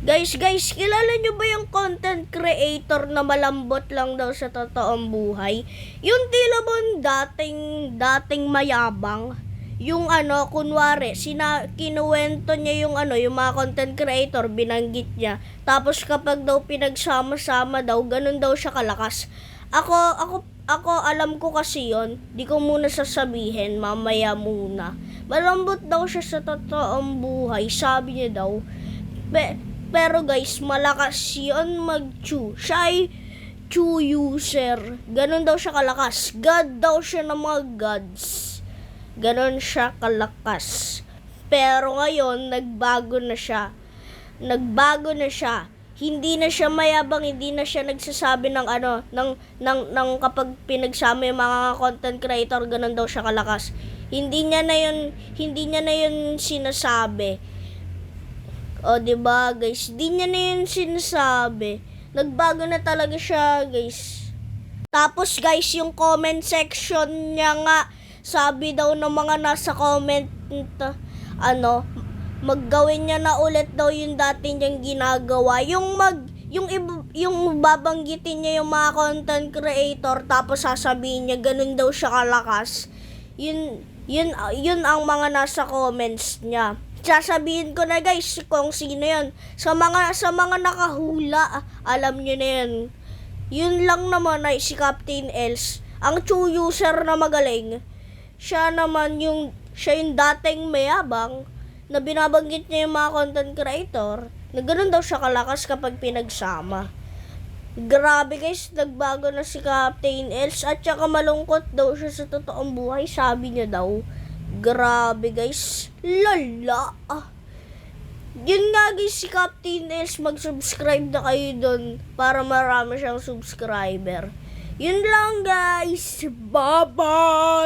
Guys, kilala nyo ba yung content creator na malambot lang daw sa totoong buhay? Yung tila bang dating mayabang. Yung kunwari, kinuwento niya yung yung mga content creator, binanggit niya. Tapos kapag daw pinagsama-sama daw, ganun daw siya kalakas. Ako, alam ko kasi yon. Di ko muna sasabihin, mamaya muna. Malambot daw siya sa totoong buhay, sabi niya daw. Pero guys, malakas yun mag-chew. Siya ay chew user. Ganon daw siya kalakas. God daw siya ng mga gods. Ganon siya kalakas. Pero ngayon, nagbago na siya. Hindi na siya mayabang, hindi na siya nagsasabi ng ng kapag pinagsama yung mga content creator, ganon daw siya kalakas. Hindi niya na yun sinasabi. O, diba, guys? Di niya na yun sinasabi. Nagbago na talaga siya, guys. Tapos, guys, yung comment section niya nga, sabi daw ng mga nasa comment, maggawin niya na ulit daw yung dati niyang ginagawa. Yung babanggitin niya yung mga content creator, tapos sasabihin niya, ganun daw siya kalakas. Yun ang mga nasa comments niya. Sasabihin ko na guys kung sino yun. Sa mga nakahula, alam nyo na yun. Yun lang naman ay si Captain Els. Ang true user na magaling. Siya yung dating mayabang na binabanggit niya yung mga content creator na ganun daw siya kalakas kapag pinagsama. Grabe guys, nagbago na si Captain Els at saka malungkot daw siya sa totoong buhay, sabi niya daw. Grabe guys, lala. Yun nga guys, si Captain Els, mag-subscribe na kayo dun para marami siyang subscriber. Yun lang guys, bye bye.